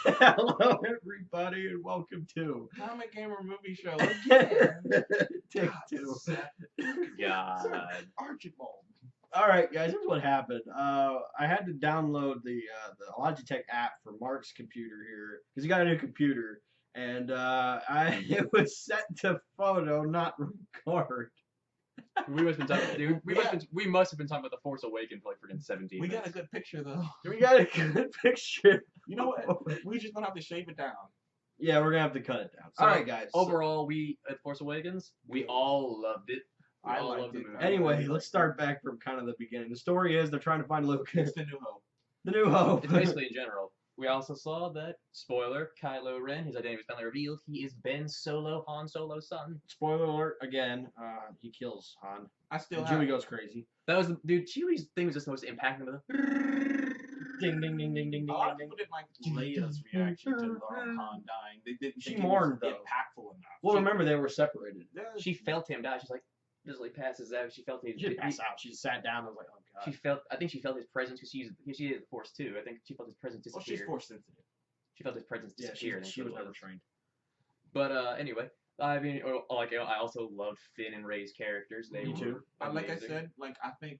Hello, everybody, and welcome to Comic Gamer Movie Show again. Take God, Two. Seth. God. Archibald. All right, guys, here's what happened. I had to download the Logitech app for Mark's computer here because he got a new computer, and it was set to photo, not record. We must have been talking, dude. We must have been talking about the Force Awakens for like freaking 17 We got minutes. a good picture though. We got a good picture. You know what? We just gonna have to shave it down. Yeah, we're gonna have to cut it down. So, All right, guys. Overall, we at Force Awakens, we all loved it. We I all liked loved the it. movie. Anyway, let's start back from kind of the beginning. The story is they're trying to find Luke, It's the New Hope. the New Hope. It's basically in general. We also saw that, spoiler, Kylo Ren, his identity was finally revealed. He is Ben Solo, Han Solo's son. Spoiler alert again. He kills Han. I still And have. Chewie goes crazy. That was, dude, Chewie's thing was just the most impactful. Ding ding ding ding ding A ding lot of ding. people didn't like Leia's reaction to Han dying. They didn't She think it was mourned, though. impactful enough. Well, remember they were separated. She felt him die. She's like, just like passes out. She felt his. She didn't pass out. She sat down. I was like, oh god. She felt. I think she felt his presence because she is the Force too. I think she felt his presence Well, disappear. she's force sensitive. She felt his presence Yeah, disappear. I think she is was what it never trained. But anyway, I mean, I also loved Finn and Rey's characters. They Me too. were Like I amazing. said, like I think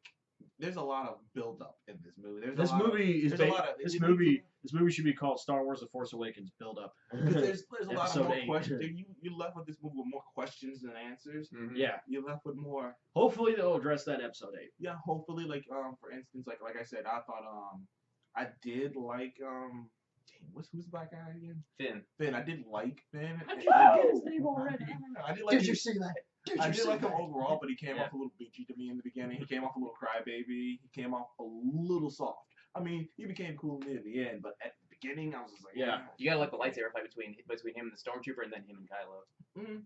there's a lot of build up in this movie. There's This a lot movie is there's a lot of- this it- movie. This movie should be called Star Wars: The Force Awakens. Build up. Because there's a lot of Episode more 8. questions. You left with this movie with more questions than answers. Mhm. Yeah. You left with more. Hopefully they'll address that in episode 8. Yeah, hopefully, like for instance, like I said, I thought I did like dang, who's the black guy again? Finn. Finn. I did like Finn. How'd you forget his name already? I did like. Did you see that? Did I you did see like him that? overall, but he came Yeah. off a little bitchy to me in the beginning. He came off a little crybaby. He came off a little soft. I mean, he became cool near the end, but at the beginning, I was just like, Yeah. You gotta like the lightsaber fight between him and the stormtrooper, and then him and Kylo. Mm.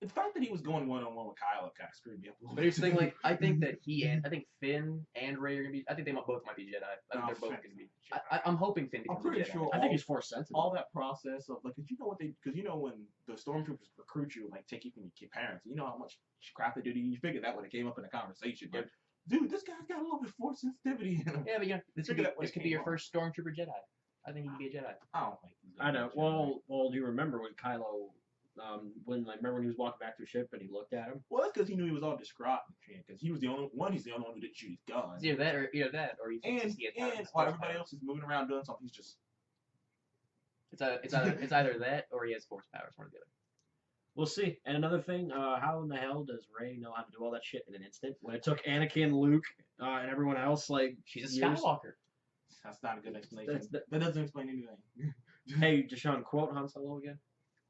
The fact that he was going one on one with Kylo kind of screwed me up a little. But here's the thing, like I think that I think Finn and Rey are gonna be. I think they both might be Jedi. I think they're both gonna be. I'm hoping Finn becomes I'm pretty a Jedi. sure I think he's Force sensitive. all that process of like, cause you know what they, cause you know when the stormtroopers recruit you, like take you from your parents, you know how much crap they do to you. You figure that would have came up in a conversation, but dude, this guy's got a little bit of force sensitivity in him. Yeah, but you know, this could Figure be, that when this it could be came your on. first stormtrooper Jedi. I think he could be a Jedi. I don't think. he's I gonna know. be a Jedi. Well, do you remember when Kylo, remember when he was walking back to the ship and he looked at him? Well, that's because he knew he was all distraught and shit. Because he was the only one. He's the only one who didn't shoot his gun. It's either that, or he thinks And he has powers. while everybody else is moving around doing something, he's just. It's either that or he has force powers, one or the other. We'll see. And another thing, how in the hell does Rey know how to do all that shit in an instant? When it took Anakin, Luke, and everyone else like She's a years? Skywalker. That's not a good explanation. That's- that doesn't explain anything. Hey, Deshaun, quote Han Solo again.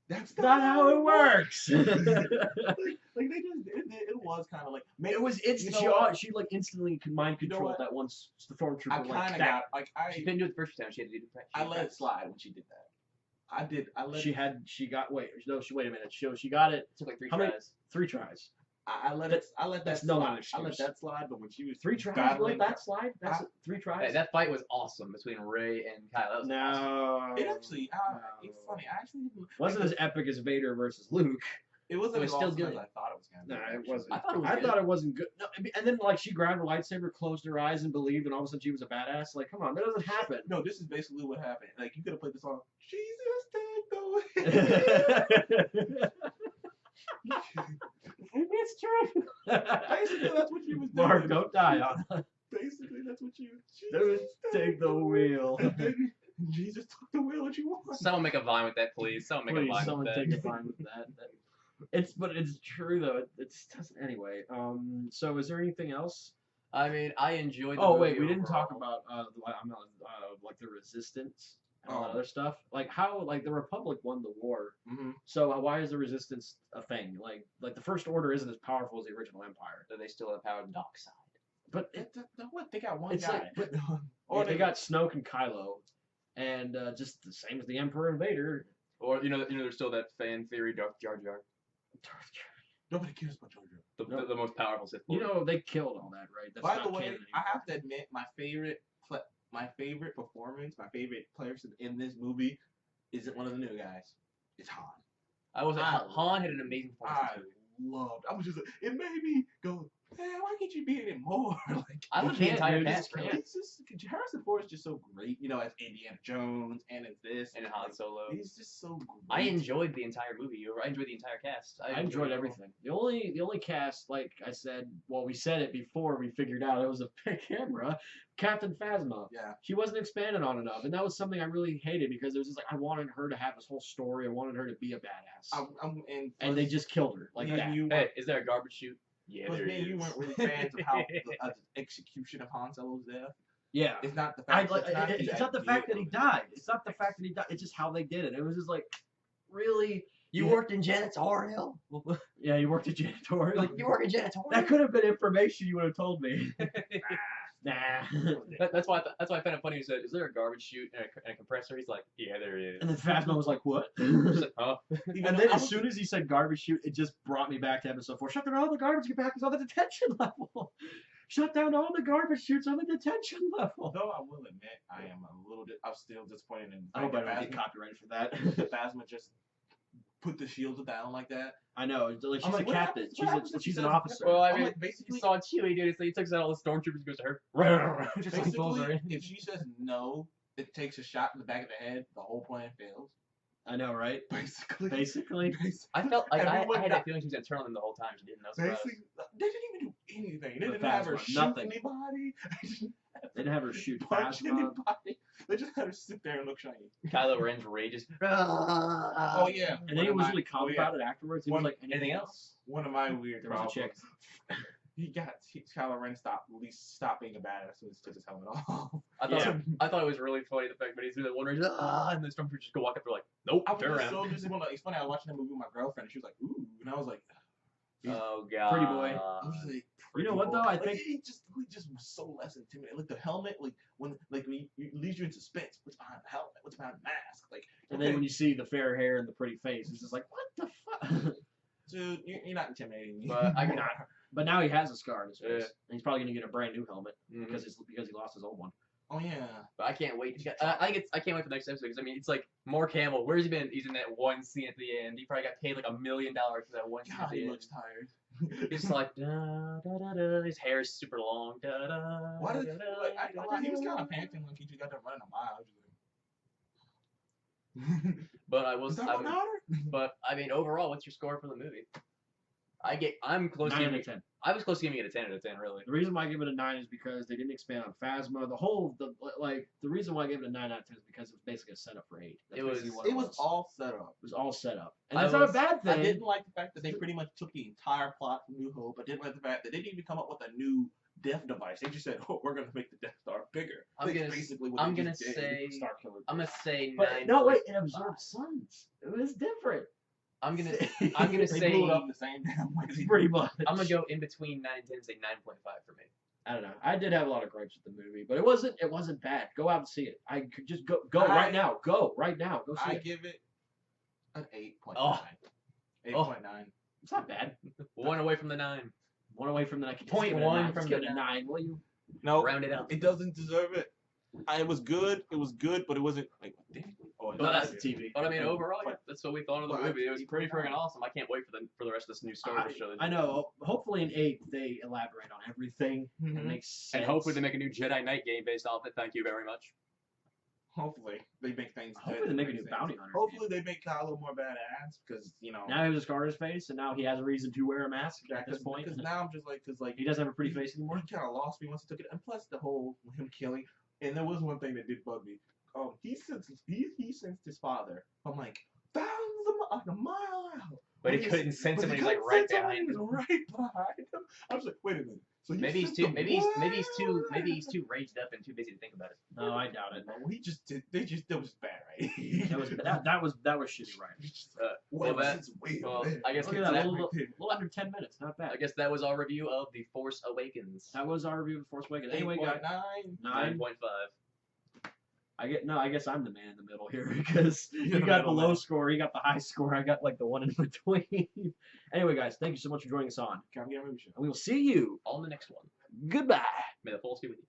That's Not how it works. Like they just, it was kind of like. It was instant. You know what? She like instantly mind You know controlled what? that once the stormtrooper I like kind of that. got like She couldn't do it the first time. She had to do it. I let it slide when she did that. I did. I let. She got wait a minute. She got it It took like 3 How many- tries. 3 tries. I let it. I let that that's no slide. excuse. I let that slide, but when she was 3 tries. battling, Let that slide. That's 3 tries. Hey, that fight was awesome between Rey and Kylo. That was awesome. no. it actually. No. It's funny. I actually didn't. Wasn't as epic as Vader versus Luke. It wasn't It was as still awesome as good. I thought it was gonna be. No, it actually. wasn't. I thought it was I good. thought it wasn't good. No, and then like she grabbed her lightsaber, closed her eyes, and believed, and all of a sudden she was a badass. Like, come on, that doesn't happen. No, this is basically what happened. Like you could have played the song. Jesus, take the wheel. It's true. Basically, that's what she was doing. Mark, don't die on us. Basically, that's what you. Dude, take the wheel. Jesus took the wheel that you want. Someone make a vine with that, please. Someone make Please, a vine someone with take that. a fine with that. But it's true though. It's doesn't anyway. So is there anything else? I mean, I enjoyed. The Oh movie wait, we didn't talk overall. about like the resistance and all that Oh. other stuff. Like how like the Republic won the war. Mm-hmm. So why is the resistance a thing? Like the First Order isn't as powerful as the original Empire. That they still have power of the dark side. But What? They got one It's guy. like- or they got Snoke and Kylo, and just the same as the Emperor and Vader. Or there's still that fan theory, Darth Jar Jar, Nobody cares about Jar Jar. the most powerful Sith You Lord. know they killed all that, right? That's By not the way, canon I anymore. have to admit, my favorite performance, my favorite person in this movie isn't one of the new guys. It's Han. I was I- Han had an amazing I performance. loved. I was just. It made me go. man, why can't you be in it more? Like, I You love the can't, entire dude, you cast. just Really. it's just Harrison Ford is just so great, you know, as Indiana Jones and as this And Han Solo. He's just so great. I enjoyed the entire movie. I enjoyed the entire cast. I enjoyed it all. everything. The only cast, like I said, well, we said it before we figured out it was a big camera. Captain Phasma. Yeah. She wasn't expanded on enough, and that was something I really hated because it was just like I wanted her to have this whole story. I wanted her to be a badass, and they just killed her like me and that. You Hey, weren't- is there a garbage chute? Yeah, plus there me and you is. weren't really fans of how the execution of Han Solo's death. Yeah. It's not the I, fact. like, it's it's not the fact that he died. It's not the fact that he died. It's just how they did it. It was just like, really? You Yeah. worked in janitorial. Yeah, you worked at janitorial. Like you work in janitorial. That could have been information you would have told me. Nah. That's why. That's why I found it funny. He said, "Is there a garbage chute and a compressor?" He's like, "Yeah, there is." And then Phasma was like, what? She's And like, huh? then as soon as he said garbage chute, it just brought me back to episode 4. Shut down all the garbage, get back on the detention level. Shut down all the garbage chutes on the detention level. Although I will admit, I'm still disappointed in the I hope I fact don't get that copyrighted for that. Phasma just put the shields down like that. I know. Like, she's I'm a like, what captain. happens- what happens if She's she an says- officer. Well, I I'm mean, like, he basically, saw Chewie do it, so he takes out all the stormtroopers, goes to her, just like he pulls her basically, in. if she says no, it takes a shot in the back of the head. The whole plan fails. I know, right? Basically. Basically. I felt like I Everyone had got- that feeling she was gonna turn on them the whole time. She didn't. I was surprised. Basically, they didn't even do anything. They The didn't have her Phasma, shoot nothing. anybody. They didn't have her shoot Punch Phasma. anybody. They just had her sit there and look shiny. Kylo Ren's rages. Oh yeah. And then he was really calm about it afterwards. He was One- like, Anything else? One of my weird There was a problems. chick. Kylo Ren stopped being a badass when he took his helmet off. I thought Yeah. I thought it was really funny the fact that he's doing that one where he's and the stormtroopers just go walk up there like, nope, I was turn just around. so disappointed. It's funny. I was watching that movie with my girlfriend, and she was like, "Ooh," and I was like, Oh god. Pretty boy. I was like, You know what, though? I Like, think- he just was so less intimidating. Like the helmet, like when it leaves you in suspense. What's behind the helmet? What's behind the mask? Like, And then when you see the fair hair and the pretty face, it's just like, what the fuck? dude, you're not intimidating me. But I can- Not. But now he has a scar on his face. Yeah. And he's probably gonna get a brand new helmet Mhm. because he lost his old one. Oh yeah. But I can't wait. I can't wait for the next episode because I mean it's like Mark Hamill. Where's he been? He's in that one scene at the end. He probably got paid like $1 million for that one scene at God, the he end. looks tired. It's like da da da da. His hair is super long. Da da. Why did da, da, like I, da, like, he was kind da. of panting like he just got done running a mile. I was just like, But I was. is that my daughter? But I mean, overall, what's your score for the movie? I'm close to 9 out giving. of 10. I was close to giving it a 10 out of 10, really. The reason why I give it a 9 is because they didn't expand on Phasma. The reason why I gave it a 9 out of 10 is because it was basically a setup for 8. That's It was- basically what It was all set up. It was all set up. And I that's not a was- bad I thing. didn't like the fact that they pretty much took the entire plot from New Hope. I didn't like the fact that they didn't even come up with a new death device. They just said, "Oh, we're gonna make the Death Star bigger." I'm That's gonna- basically what I'm they gonna just did. say. Star Killer. I'm gonna say But 9. no, wait, it absorbed suns. It was different. I'm gonna. I'm gonna They say. blew it up the same damn way. Pretty much. I'm gonna go in between 9 and 10 and say 9.5 for me. I don't know. I did have a lot of gripes with the movie, but it wasn't bad. Go out and see it. I could just go right now. Go right now. Go see I it. give it an 8.9. Oh. 8.9. It's not bad. One away from the 9. One away from the 9. Point one from the the 9. Will you? No, Round it out. it doesn't deserve it. It was good, but it wasn't like. Oh, But that's the TV. But I mean, overall, yeah, that's what we thought of the But movie. It was pretty 8.9. freaking awesome. I can't wait for the rest of this new Star Wars trilogy. I know. Hopefully in 8 they elaborate on everything and Mhm. makes sense. And hopefully they make a new Jedi Knight game based off it. Thank you very much. Hopefully they make things. Hopefully they make a new bounty hunter. Hopefully they make Kylo more badass because Now he has a scar on his face, and now he has a reason to wear a mask at this point. Because now I'm just like He doesn't have a pretty face anymore. He kind of lost me once he took it, and plus the whole him killing. And there was one thing that did bug me. He sensed his father. I'm like thousands of a mile out. But he When couldn't sense him but when he he's like couldn't right sense him when behind he him. was right behind him. I was like, wait a minute. So you Maybe he's sensed too him maybe he's too way maybe he's too raged up and too busy to think about it. No, I doubt it. No, he just did. That was bad, right? That was shitty writing. Well, Well, that- well, I guess Look at that- that, a little under 10 minutes. Not bad. I guess that was our review of The Force Awakens. That was our review of Force Awakens. Anyway, guys, 9. 9. 9.5. I guess I'm the man in the middle here because You're you the got the middle low man. score, you got the high score, I got like the one in between. Anyway, guys, thank you so much for joining us on, Come get a movie show. and we will see you. On the next one. Goodbye. May the Force be with you.